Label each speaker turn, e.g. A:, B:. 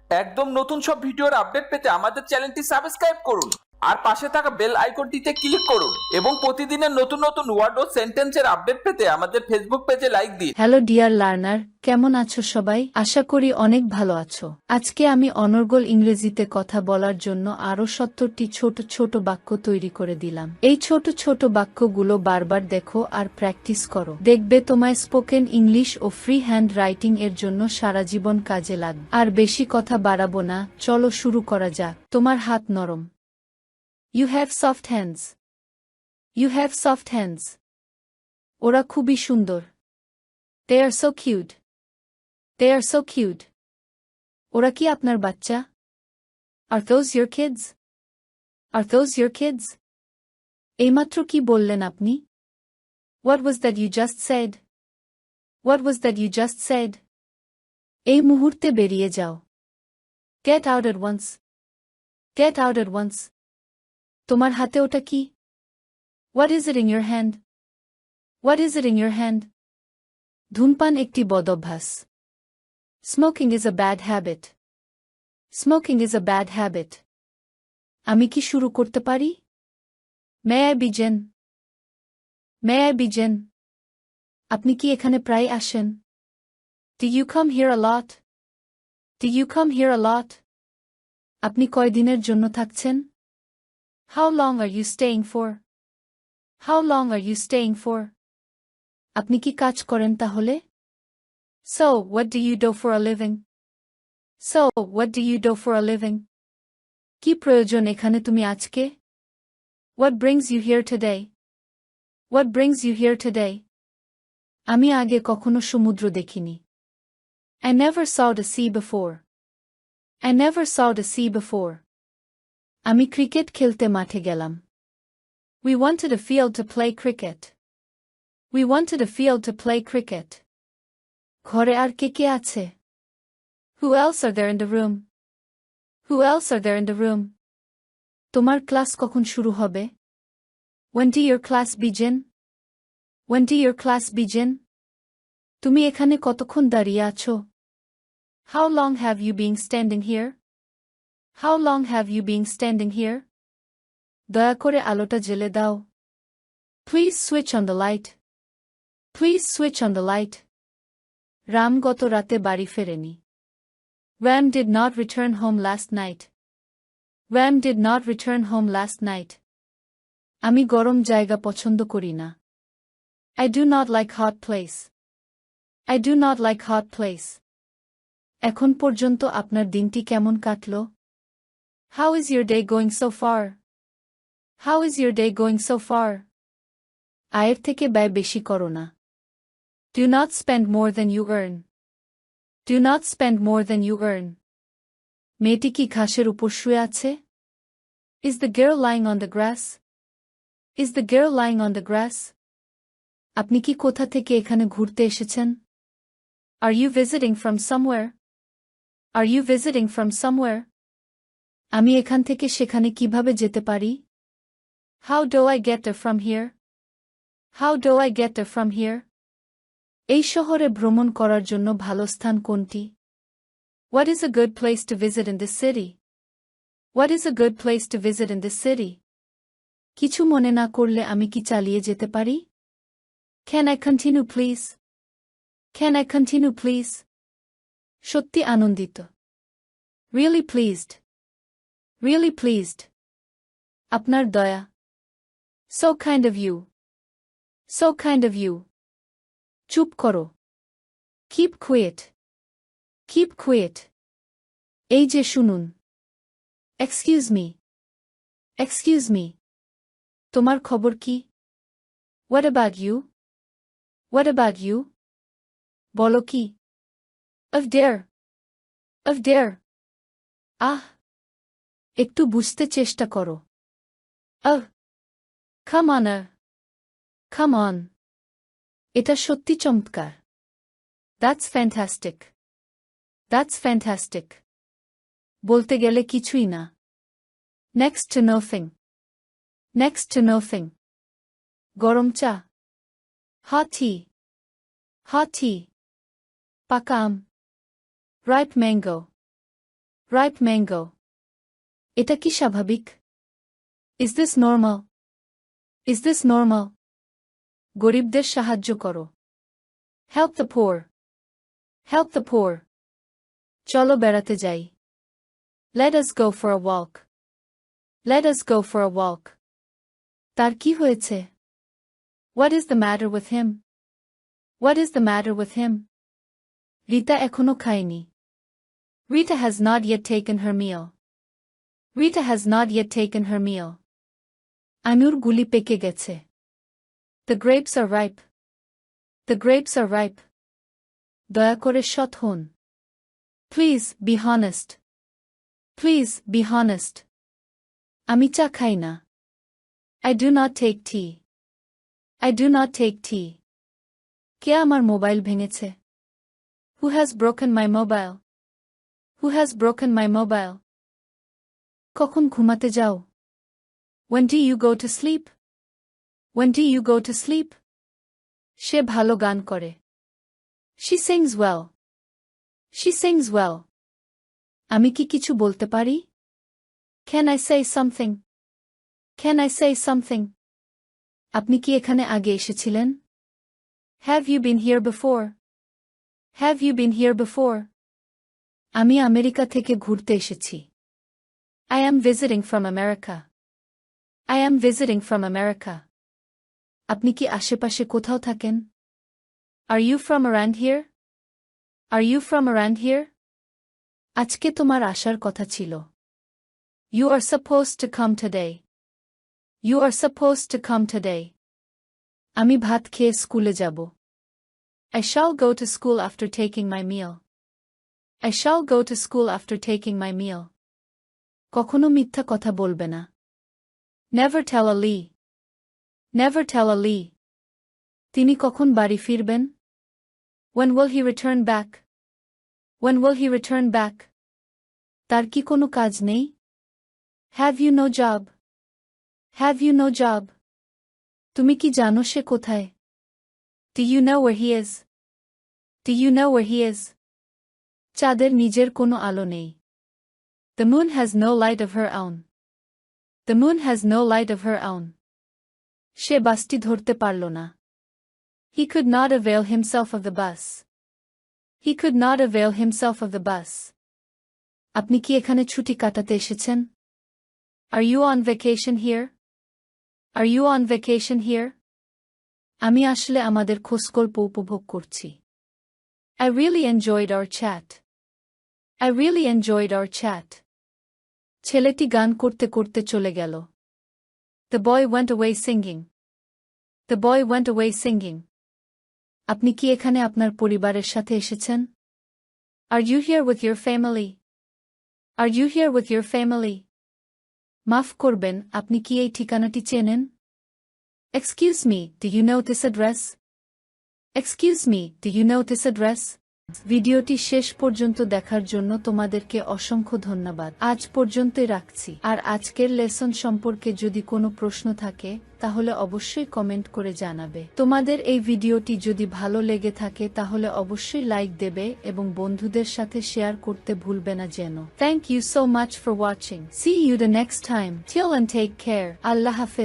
A: একদম নতুন সব ভিডিওর আপডেট পেতে আমাদের চ্যানেলটি সাবস্ক্রাইব করুন আর পাশে থাকা বেল আইকনটিতে ক্লিক করুন এবং প্রতিদিনের নতুন নতুন ওয়ার্ড ও সেন্টেন্সের আপডেট পেতে আমাদের ফেসবুক পেজে লাইক দিন।
B: হ্যালো ডিয়ার লার্নার, কেমন আছো সবাই? আশা করি অনেক ভালো আছো। আজকে আমি অনর্গল ইংরেজিতে কথা বলার জন্য আরও 70টি ছোট ছোট বাক্য তৈরি করে দিলাম। এই ছোট ছোট বাক্যগুলো বারবার দেখো আর প্র্যাকটিস করো। দেখবে তোমায় স্পোকেন ইংলিশ ও ফ্রি হ্যান্ড রাইটিং এর জন্য সারা জীবন কাজে লাগবে। আর বেশি কথা বাড়াবো না, চলো শুরু করা যাক। তোমার হাত নরম। You have soft hands. You have soft hands. ওরা খুবই সুন্দর। They are so cute. They are so cute. ওরা কি আপনার বাচ্চা? Are those your kids? Are those your kids? এইমাত্র কি বললেন আপনি? What was that you just said? What was that you just said? এই মুহূর্তে বেরিয়ে যাও। Get out at once. Get out at once. তোমার হাতে ওটা কি? What is it in your hand? What is it in your hand? ধূমপান একটি বদঅভ্যাস। Smoking is a bad habit. Smoking is a bad habit. আমি কি শুরু করতে পারি? May I begin? May I begin? আপনি কি এখানে প্রায় আসেন? Do you come here a lot? Do you come here a lot? আপনি কয়দিনের জন্য থাকছেন? How long are you staying for? How long are you staying for? আপনি কি কাজ করেন তাহলে? So, what do you do for a living? So, what do you do for a living? কি প্রয়োজন এখানে তুমি আজকে? What brings you here today? What brings you here today? আমি আগে কখনো সমুদ্র দেখিনি। I never saw the sea before. I never saw the sea before. আমি ক্রিকেট খেলতে মাঠে গেলাম। We wanted a field to play cricket. We wanted a field to play cricket. ঘরে আর কে কে আছে? Who else are there in the room? Who else are there in the room? তোমার class কখন শুরু হবে? When do your class begin? When do your class begin? তুমি এখানে কতক্ষণ দাঁড়িয়ে আছো? How long have you been standing here? How long have you been standing here? দয়া করে আলোটা জ্বেলে দাও। Please switch on the light. Please switch on the light. Ram গত রাতে বাড়ি ফেরেনি। Ram did not return home last night. Ram did not return home last night. আমি গরম জায়গা পছন্দ করি না। I do not like hot place. I do not like hot place. এখন পর্যন্ত আপনার দিনটি কেমন কাটলো? How is your day going so far? How is your day going so far? আয়ের থেকে ব্যয় বেশি করো না। Do not spend more than you earn. Do not spend more than you earn. মেয়েটি কি ঘাসের উপর শুয়ে আছে? Is the girl lying on the grass? Is the girl lying on the grass? আপনি কি কোথা থেকে এখানে ঘুরতে এসেছেন? Are you visiting from somewhere? Are you visiting from somewhere? আমি এখান থেকে সেখানে কিভাবে যেতে পারি? How do I get there from here? How do I get there from here? এই শহরে ভ্রমণ করার জন্য ভালো স্থান কোনটি? What is a good place to visit in this city? What is a good place to visit in this city? কিছু মনে না করলে আমি কি চালিয়ে যেতে পারি? Can I continue please? Can I continue please? সত্যি আনন্দিত। Really pleased. Really pleased. আপনার দয়া। So kind of you. So kind of you. চুপ করো। Keep quiet. Keep quiet. এই যে শুনুন। Excuse me. Excuse me. তোমার খবর কি? What about you? What about you? বলো কি? Of dare. Of dare. আহ! একটু বুঝতে চেষ্টা করো। Oh. Come on. Come on. এটা সত্যি চমৎকার। That's fantastic. That's fantastic. বলতে গেলে কিছুই না। Next to nothing. Next to nothing. গরম চা। Hot tea. Hot tea. পাকা আম। Ripe mango. Ripe mango. এটা কি স্বাভাবিক? Is this normal? Is this normal? গরিবদের সাহায্য করো। Help the poor. Help the poor. চলো বেড়াতে যাই। Let us go for a walk. Let us go for a walk. তার কি হয়েছে? What is the matter with him? What is the matter with him? Rita এখনো খায়নি। Rita has not yet taken her meal. Rita has not yet taken her meal. আঙুর গুলি পেকে গেছে। The grapes are ripe. The grapes are ripe. দয়া করে সৎ হন। Please be honest. Please be honest. আমি চা খাই না। I do not take tea. I do not take tea. কে আমার মোবাইল ভেঙেছে? Who has broken my mobile? Who has broken my mobile? কখন ঘুমাতে যাও? When do you go to sleep? When do you go to sleep? সে ভালো গান করে। She sings well. She sings well. আমি কি কিছু বলতে পারি? Can I say something? Can I say something? আপনি কি এখানে আগে এসেছিলেন? Have you been here before? Have you been here before? আমি আমেরিকা থেকে ঘুরতে এসেছি। I am visiting from America. I am visiting from America. আপনি কি আশেপাশে কোথাও থাকেন? Are you from around here? Are you from around here? আজকে তোমার আসার কথা ছিল। You are supposed to come today. You are supposed to come today. আমি ভাত খেয়ে স্কুলে যাব। I shall go to school after taking my meal. I shall go to school after taking my meal. কখনো মিথ্যা কথা বলবে না। Never tell a lie. Never tell a lie. তিনি কখন বাড়ি ফিরবেন? When will he return back? When will he return back? তার কি কোনো কাজ নেই? Have you no job? Have you no job? তুমি কি জানো সে কোথায়? Do you know where he is? Do you know where he is? চাঁদের নিজের কোনো আলো নেই। The moon has no light of her own. The moon has no light of her own. সে বাসটি ধরতে পারল না। He could not avail himself of the bus. He could not avail himself of the bus. আপনি কি এখানে ছুটি কাটাতে এসেছেন? Are you on vacation here? Are you on vacation here? আমি আসলে আমাদের খোশগল্প উপভোগ করছি। I really enjoyed our chat. I really enjoyed our chat. ছেলেটি গান করতে করতে চলে গেল। The boy went away singing. The boy went away singing. আপনি কি এখানে আপনার পরিবারের সাথে এসেছেন? Are you here with your family? Are you here with your family? মাফ করবেন, আপনি কি এই ঠিকানাটি চেনেন? Excuse me, do you know this address? Excuse me, do you know this address? ভিডিওটি শেষ পর্যন্ত দেখার জন্য তোমাদেরকে অসংখ্য ধন্যবাদ। আজ পর্যন্তই রাখছি। আর আজকের লেসন সম্পর্কে যদি কোনো প্রশ্ন থাকে তাহলে অবশ্যই কমেন্ট করে জানাবে। তোমাদের এই ভিডিওটি যদি ভালো লেগে থাকে তাহলে অবশ্যই লাইক দেবে এবং বন্ধুদের সাথে শেয়ার করতে ভুলবে না যেন। Thank you so much for watching. See you the next time. Till and take care. আল্লাহ হাফেজ।